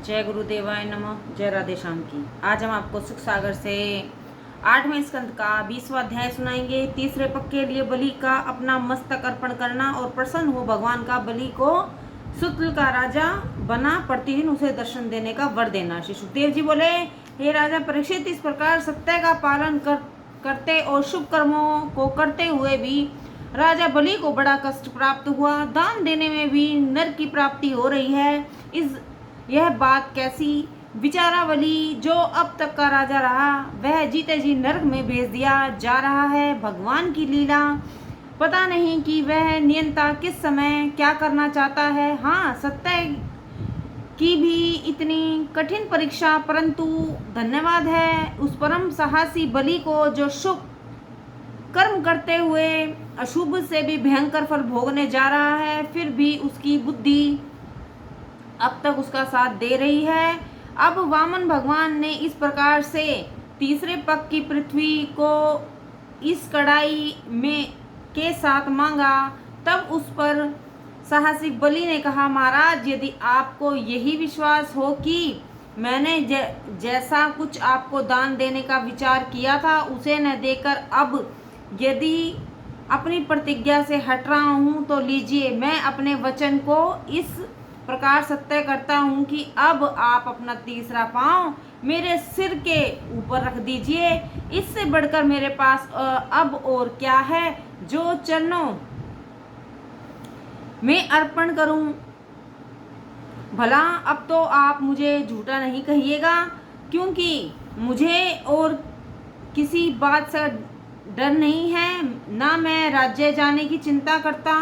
जय गुरुदेवाय नमः। जय राधे श्याम की। आज हम आपको सुख सागर से 8वें स्कंद का 20वां अध्याय सुनाएंगे। तीसरे पक्ष के लिए बलि का अपना मस्तक अर्पण करना और प्रसन्न हो भगवान का बलि को सुतल का राजा बना प्रतिदिन उसे दर्शन देने का वर देना। श्री सुखदेव जी बोले, हे राजा परीक्षित, इस प्रकार सत्य का पालन करते और शुभ कर्मों को करते हुए भी राजा बलि को बड़ा कष्ट प्राप्त हुआ। दान देने में भी नरक की प्राप्ति हो रही है। यह बात कैसी? बेचारा बलि जो अब तक का राजा रहा, वह जीते जी नरक में भेज दिया जा रहा है। भगवान की लीला, पता नहीं कि वह नियंता किस समय क्या करना चाहता है। हाँ, सत्य की भी इतनी कठिन परीक्षा, परंतु धन्यवाद है उस परम साहसी बलि को जो शुभ कर्म करते हुए अशुभ से भी भयंकर फल भोगने जा रहा है। फिर भी उसकी बुद्धि अब तक उसका साथ दे रही है। अब वामन भगवान ने इस प्रकार से तीसरे पक्ष की पृथ्वी को इस कड़ाई में के साथ मांगा। तब उस पर साहसिक बलि ने कहा, महाराज, यदि आपको यही विश्वास हो कि मैंने जैसा कुछ आपको दान देने का विचार किया था उसे न देकर अब यदि अपनी प्रतिज्ञा से हट रहा हूँ, तो लीजिए, मैं अपने वचन को इस प्रकार सत्य करता हूँ कि अब आप अपना तीसरा पांव मेरे सिर के ऊपर रख दीजिए। इससे बढ़कर मेरे पास अब और क्या है जो चरणों में अर्पण करूं। भला अब तो आप मुझे झूठा नहीं कहिएगा, क्योंकि मुझे और किसी बात से डर नहीं है। ना मैं राज्य जाने की चिंता करता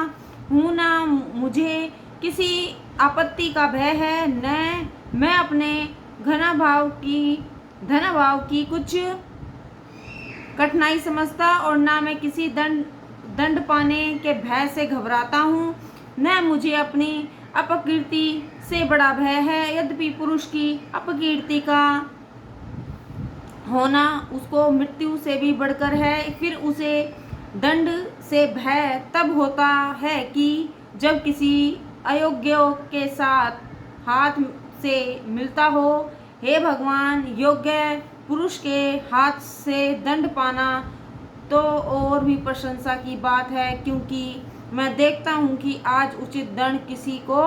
हूँ, ना मुझे किसी आपत्ति का भय है, न मैं अपने धन भाव की कुछ कठिनाई समझता, और ना मैं किसी दंड पाने के भय से घबराता हूँ, न मुझे अपनी अपकीर्ति से बड़ा भय है। यद्यपि पुरुष की अपकीर्ति का होना उसको मृत्यु से भी बढ़कर है। फिर उसे दंड से भय तब होता है कि जब किसी अयोग्यों के साथ हाथ से मिलता हो। हे भगवान, योग्य पुरुष के हाथ से दंड पाना तो और भी प्रशंसा की बात है, क्योंकि मैं देखता हूँ कि आज उचित दंड किसी को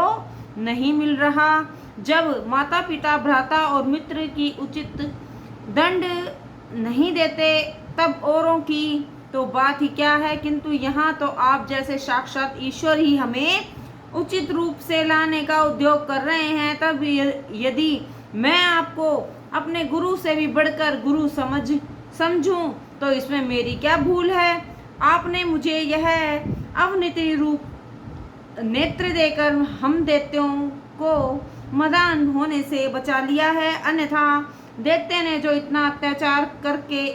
नहीं मिल रहा। जब माता पिता, भ्राता और मित्र की उचित दंड नहीं देते, तब औरों की तो बात ही क्या है। किंतु यहाँ तो आप जैसे साक्षात ईश्वर ही हमें उचित रूप से लाने का उद्योग कर रहे हैं। तब यदि मैं आपको अपने गुरु से भी बढ़कर गुरु समझूं, तो इसमें मेरी क्या भूल है। आपने मुझे यह अवनीति रूप नेत्र देकर हम दैत्यों को मदान होने से बचा लिया है। अन्यथा दैत्य ने जो इतना अत्याचार करके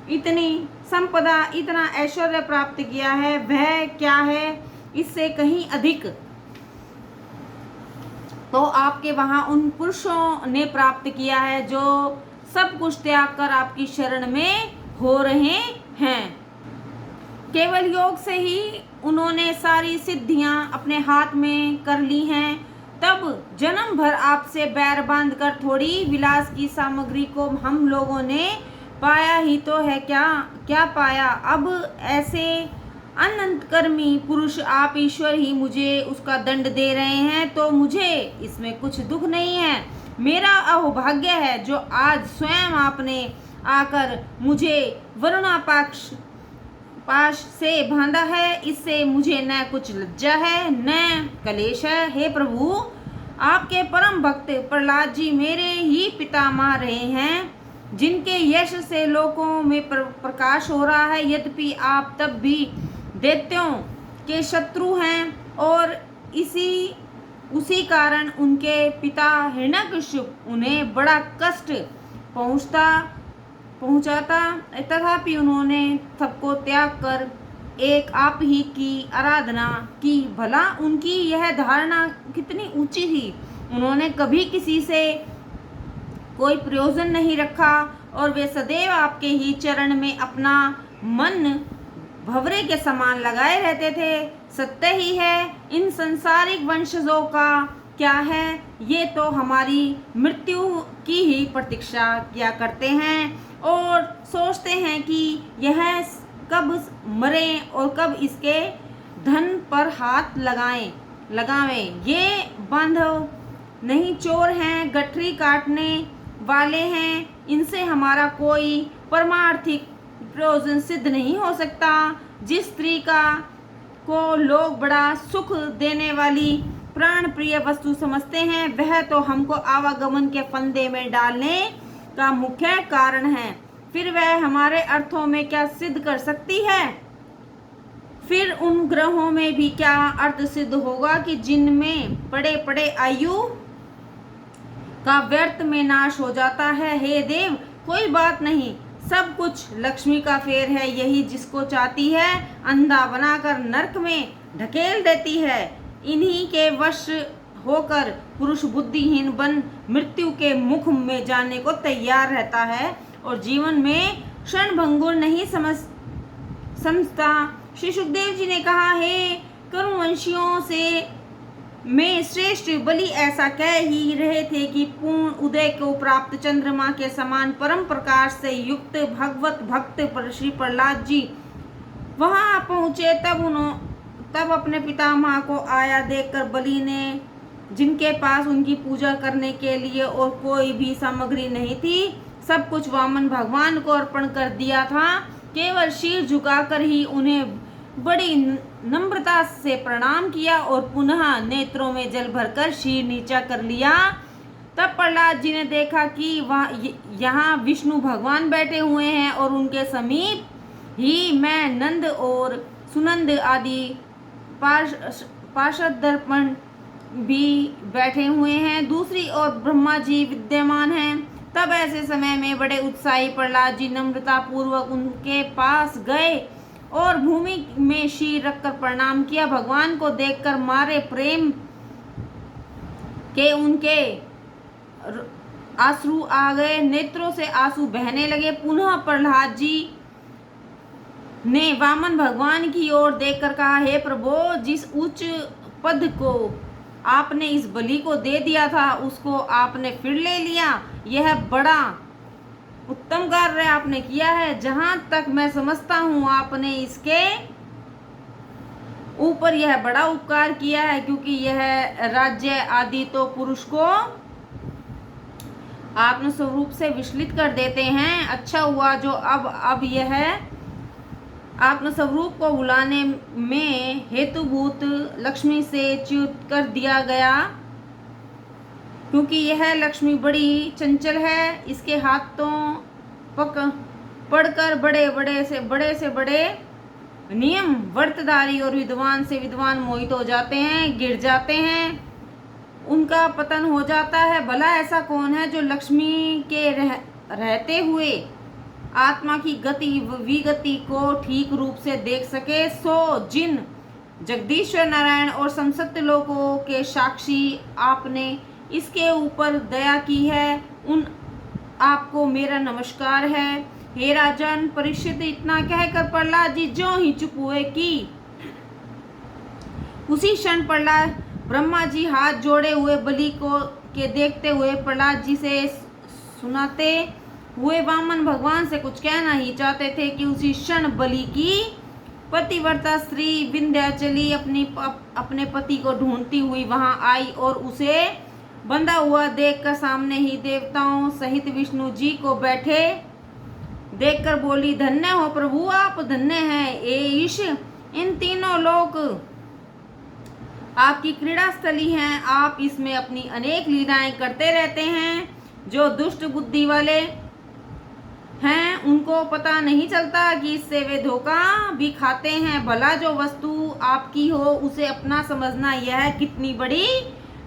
इतनी संपदा, इतना ऐश्वर्य प्राप्त किया है, वह क्या है इससे कहीं अधिक तो आपके वहां उन पुरुषों ने प्राप्त किया है जो सब कुछ त्याग कर आपकी शरण में हो रहे हैं। केवल योग से ही उन्होंने सारी सिद्धियां अपने हाथ में कर ली हैं। तब जन्म भर आपसे बैर बांध कर थोड़ी विलास की सामग्री को हम लोगों ने पाया ही तो है। क्या पाया? अब ऐसे अनंत कर्मी पुरुष आप ईश्वर ही मुझे उसका दंड दे रहे हैं, तो मुझे इसमें कुछ दुख नहीं है। मेरा अहोभाग्य है जो आज स्वयं आपने आकर मुझे वरुणा पाश से बांधा है। इससे मुझे न कुछ लज्जा है न कलेश है। हे प्रभु, आपके परम भक्त प्रहलाद जी मेरे ही पितामह रहे हैं, जिनके यश से लोकों में प्रकाश हो रहा है। यद्यपि आप तब भी दैत्यों के शत्रु हैं, और उसी कारण उनके पिता हिरण्यकश्यप उन्हें बड़ा कष्ट पहुंचाता। तथापि उन्होंने सबको त्याग कर एक आप ही की आराधना की। भला उनकी यह धारणा कितनी ऊंची थी। उन्होंने कभी किसी से कोई प्रयोजन नहीं रखा, और वे सदैव आपके ही चरण में अपना मन भंवरे के समान लगाए रहते थे। सत्य ही है, इन संसारिक वंशजों का क्या है, ये तो हमारी मृत्यु की ही प्रतीक्षा किया करते हैं और सोचते हैं कि यह कब मरे और कब इसके धन पर हाथ लगावें। ये बांधव नहीं, चोर हैं, गठरी काटने वाले हैं। इनसे हमारा कोई परमार्थिक प्रयोजन सिद्ध नहीं हो सकता। जिस स्त्री को लोग बड़ा सुख देने वाली प्राण प्रिय वस्तु समझते हैं, वह तो हमको आवागमन के फंदे में डालने का मुख्य कारण है। फिर वह हमारे अर्थों में क्या सिद्ध कर सकती है? फिर उन ग्रहों में भी क्या अर्थ सिद्ध होगा कि जिनमें पड़े पड़े आयु का व्यर्थ में नाश हो जाता है? हे देव, कोई बात नहीं, सब कुछ लक्ष्मी का फेर है। यही जिसको चाहती है अंधा बनाकर नरक में ढकेल देती है। इन्हीं के वश होकर पुरुष बुद्धिहीन बन मृत्यु के मुख में जाने को तैयार रहता है और जीवन में क्षण भंगुर नहीं समझता। श्री सुखदेव जी ने कहा, हे करुवंशियों से में श्रेष्ठ बलि ऐसा कह ही रहे थे कि पूर्ण उदय को प्राप्त चंद्रमा के समान परम प्रकाश से युक्त भगवत भक्त श्री प्रहलाद जी वहां पहुंचे। तब अपने पितामह को आया देखकर बलि ने, जिनके पास उनकी पूजा करने के लिए और कोई भी सामग्री नहीं थी, सब कुछ वामन भगवान को अर्पण कर दिया था। केवल सिर झुकाकर ही उन्हें बड़ी नम्रता से प्रणाम किया और पुनः नेत्रों में जल भरकर सिर नीचा कर लिया। तब प्रहलाद जी ने देखा कि यहाँ विष्णु भगवान बैठे हुए हैं और उनके समीप ही मैं नंद और सुनंद आदि पार्षद दर्पण भी बैठे हुए हैं। दूसरी ओर ब्रह्मा जी विद्यमान हैं। तब ऐसे समय में बड़े उत्साही प्रहलाद जी नम्रता पूर्वक उनके पास गए और भूमि में शीर रखकर प्रणाम किया। भगवान को देखकर मारे प्रेम के उनके आंसू आ गए, नेत्रों से आंसू बहने लगे। पुनः प्रहलाद जी ने वामन भगवान की ओर देखकर कहा, हे प्रभु, जिस उच्च पद को आपने इस बलि को दे दिया था उसको आपने फिर ले लिया। यह बड़ा उत्तम कार्य आपने किया है। जहां तक मैं समझता हूं आपने इसके ऊपर यह बड़ा उपकार किया है, क्योंकि यह राज्य आदि तो पुरुष को आत्म स्वरूप से विचलित कर देते हैं। अच्छा हुआ जो अब यह आत्म स्वरूप को बुलाने में हेतुभूत लक्ष्मी से च्युत कर दिया गया, क्योंकि यह लक्ष्मी बड़ी चंचल है। इसके हाथों पढ़कर बड़े से बड़े नियम व्रतधारी और विद्वान से विद्वान मोहित हो जाते हैं, गिर जाते हैं, उनका पतन हो जाता है। भला ऐसा कौन है जो लक्ष्मी के रहते हुए आत्मा की गति विगति को ठीक रूप से देख सके? सो जिन जगदीश्वर नारायण और समस्त लोगों के साक्षी आपने इसके ऊपर दया की है, उन आपको मेरा नमस्कार है। हे राजन परीक्षित, इतना कहकर प्रहलाद जी ज्यों ही चुप हुए कि उसी क्षण प्रहलाद ब्रह्मा जी हाथ जोड़े हुए बलि को के देखते हुए प्रहलाद जी से सुनाते हुए वामन भगवान से कुछ कहना ही चाहते थे कि उसी क्षण बलि की पतिव्रता स्त्री विंध्याचली अपने पति को ढूंढती हुई वहां आई और उसे बंधा हुआ देखकर सामने ही देवताओं सहित विष्णु जी को बैठे देखकर बोली, धन्य हो प्रभु, आप धन्य हैं। ए ईश, इन तीनों लोक आपकी क्रीड़ा स्थली हैं। आप इसमें अपनी अनेक लीलाएं करते रहते हैं। जो दुष्ट बुद्धि वाले हैं उनको पता नहीं चलता कि इससे वे धोखा भी खाते हैं। भला जो वस्तु आपकी हो उसे अपना समझना यह कितनी बड़ी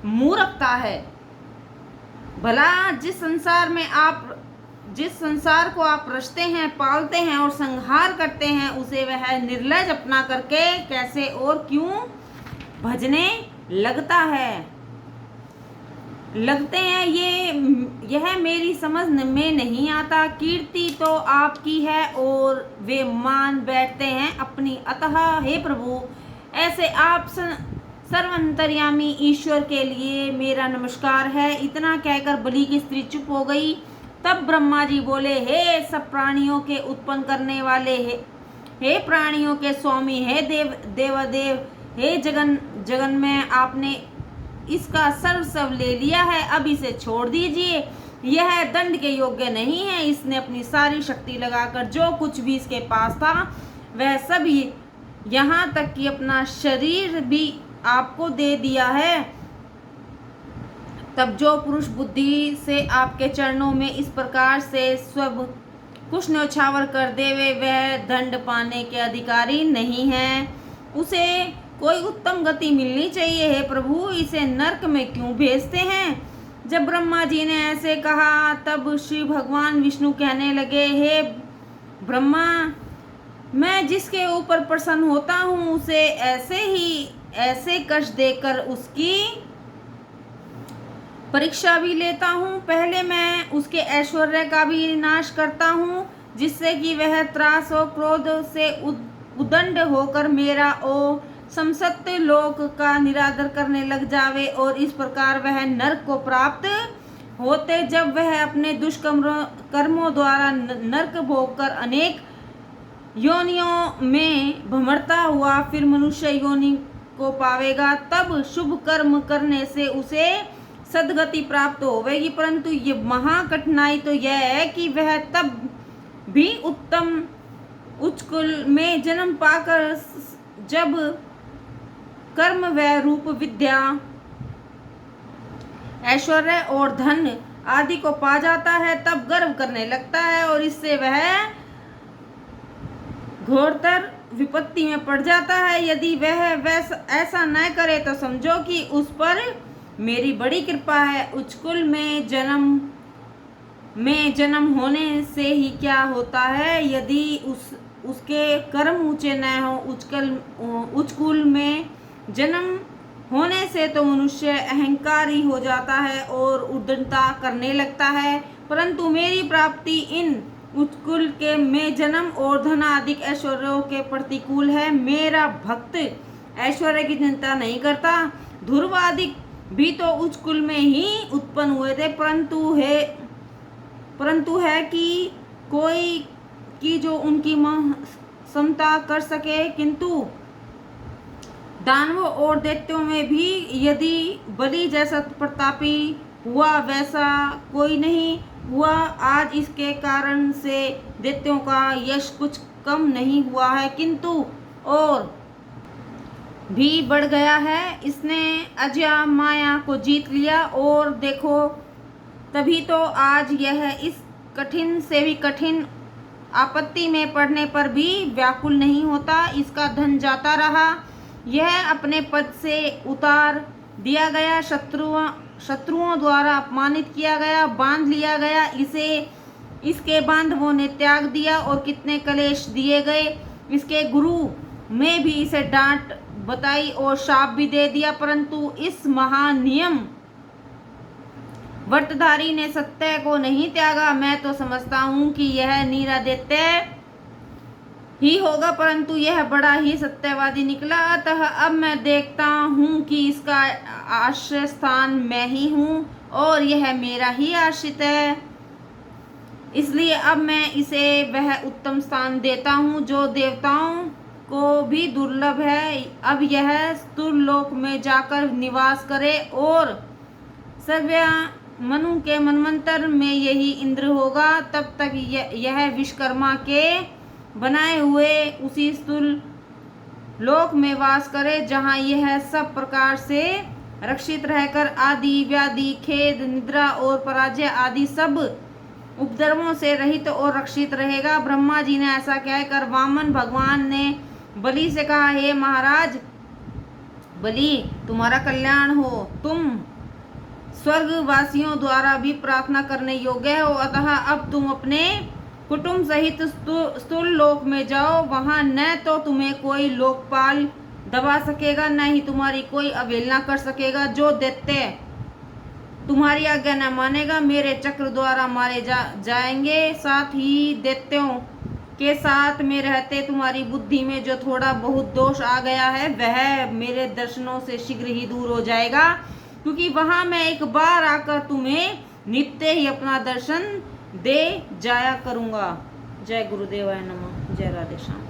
मूर्खता है। भला जिस संसार को आप रचते हैं, पालते हैं और संहार करते हैं, उसे वह निर्लज अपना करके कैसे और क्यों भजने लगते हैं, यह मेरी समझ में नहीं आता। कीर्ति तो आपकी है और वे मान बैठते हैं अपनी। अतः हे प्रभु, ऐसे आप सर्वंतर्यामी ईश्वर के लिए मेरा नमस्कार है। इतना कहकर बलि की स्त्री चुप हो गई। तब ब्रह्मा जी बोले, हे सब प्राणियों के उत्पन्न करने वाले, हे प्राणियों के स्वामी, हे देवादेव, हे जगन में आपने इसका सर्वस्व ले लिया है, अब इसे छोड़ दीजिए। यह दंड के योग्य नहीं है। इसने अपनी सारी शक्ति लगाकर जो कुछ भी इसके पास था वह सब यहाँ तक कि अपना शरीर भी आपको दे दिया है। तब जो पुरुष बुद्धि से आपके चरणों में इस प्रकार से सब कुछ न्यौछावर कर देवे, वह दंड पाने के अधिकारी नहीं है। उसे कोई उत्तम गति मिलनी चाहिए। हे प्रभु, इसे नरक में क्यों भेजते हैं? जब ब्रह्मा जी ने ऐसे कहा तब श्री भगवान विष्णु कहने लगे, हे ब्रह्मा, मैं जिसके ऊपर प्रसन्न होता हूँ उसे ऐसे कष्ट देकर उसकी परीक्षा भी लेता हूँ। पहले मैं उसके ऐश्वर्य का भी नाश करता हूँ, जिससे कि वह त्रास और क्रोध से उदंड होकर मेरा और समस्त लोक का निरादर करने लग जावे, और इस प्रकार वह नरक को प्राप्त होते। जब वह अपने दुष्कर्मों द्वारा नरक भोग कर अनेक योनियों में भ्रमरता हुआ फिर मनुष्य योनि को पावेगा, तब शुभ कर्म करने से उसे सदगति प्राप्त होवेगी। परंतु ये महाकठिनाई तो यह है कि वह तब भी उत्तम उच्च कुल में जन्म पाकर जब कर्म व रूप विद्या, ऐश्वर्य और धन आदि को पा जाता है, तब गर्व करने लगता है और इससे वह घोरतर विपत्ति में पड़ जाता है। यदि वह ऐसा न करे तो समझो कि उस पर मेरी बड़ी कृपा है। उच्च कुल में जन्म होने से ही क्या होता है? यदि उसके कर्म ऊंचे न हो, उच्च कुल में जन्म होने से तो मनुष्य अहंकारी हो जाता है और उद्दंडता करने लगता है। परंतु मेरी प्राप्ति इन उच्च कुल के में जन्म और धनाधिक ऐश्वर्यों के प्रतिकूल है। मेरा भक्त ऐश्वर्य की चिंता नहीं करता। ध्रुव आदि भी तो उच्च कुल में ही उत्पन्न हुए थे, परंतु है कि कोई की जो उनकी समता कर सके। किंतु दानवों और दैत्यों में भी यदि बलि जैसा प्रतापी हुआ वैसा कोई नहीं हुआ। आज इसके कारण से दैत्यों का यश कुछ कम नहीं हुआ है, किंतु और भी बढ़ गया है। इसने अजया माया को जीत लिया और देखो, तभी तो आज यह इस कठिन से भी कठिन आपत्ति में पड़ने पर भी व्याकुल नहीं होता। इसका धन जाता रहा, यह अपने पद से उतार दिया गया, शत्रुओं द्वारा अपमानित किया गया, बांध लिया गया, इसके बांधवों ने त्याग दिया और कितने कलेश दिए गए। इसके गुरु में भी इसे डांट बताई और शाप भी दे दिया, परंतु इस महानियम व्रतधारी ने सत्य को नहीं त्यागा। मैं तो समझता हूँ कि यह निरादित्य ही होगा, परंतु यह बड़ा ही सत्यवादी निकला। अतः अब मैं देखता हूँ कि इसका आश्रय स्थान मैं ही हूँ और यह मेरा ही आश्रित है, इसलिए अब मैं इसे वह उत्तम स्थान देता हूँ जो देवताओं को भी दुर्लभ है। अब यह स्थूल लोक में जाकर निवास करे और सर्व मनु के मनवंतर में यही इंद्र होगा। तब तक यह विश्वकर्मा के बनाए हुए उसी स्थूल लोक में वास करे, जहाँ यह सब प्रकार से रक्षित रहकर आदि व्याधि, खेद, निद्रा और पराजय आदि सब उपद्रवों से रहित और रक्षित रहेगा। ब्रह्मा जी ने ऐसा कहकर वामन भगवान ने बलि से कहा, हे महाराज बलि, तुम्हारा कल्याण हो। तुम स्वर्गवासियों द्वारा भी प्रार्थना करने योग्य हो, अतः अब तुम अपने कुटुंब सहित स्थूल लोक में जाओ। वहां न तो तुम्हें कोई लोकपाल दबा सकेगा, न ही तुम्हारी कोई अवहेलना कर सकेगा। जो दैत्य तुम्हारी आज्ञा न मानेगा मेरे चक्र द्वारा मारे जाएंगे। साथ ही दैत्यों के साथ में रहते तुम्हारी बुद्धि में जो थोड़ा बहुत दोष आ गया है वह मेरे दर्शनों से शीघ्र ही दूर हो जाएगा, क्योंकि वहां मैं एक बार आकर तुम्हें नित्य ही अपना दर्शन दे जाया करूंगा। जय गुरुदेवाय नमः। जय राधे श्याम।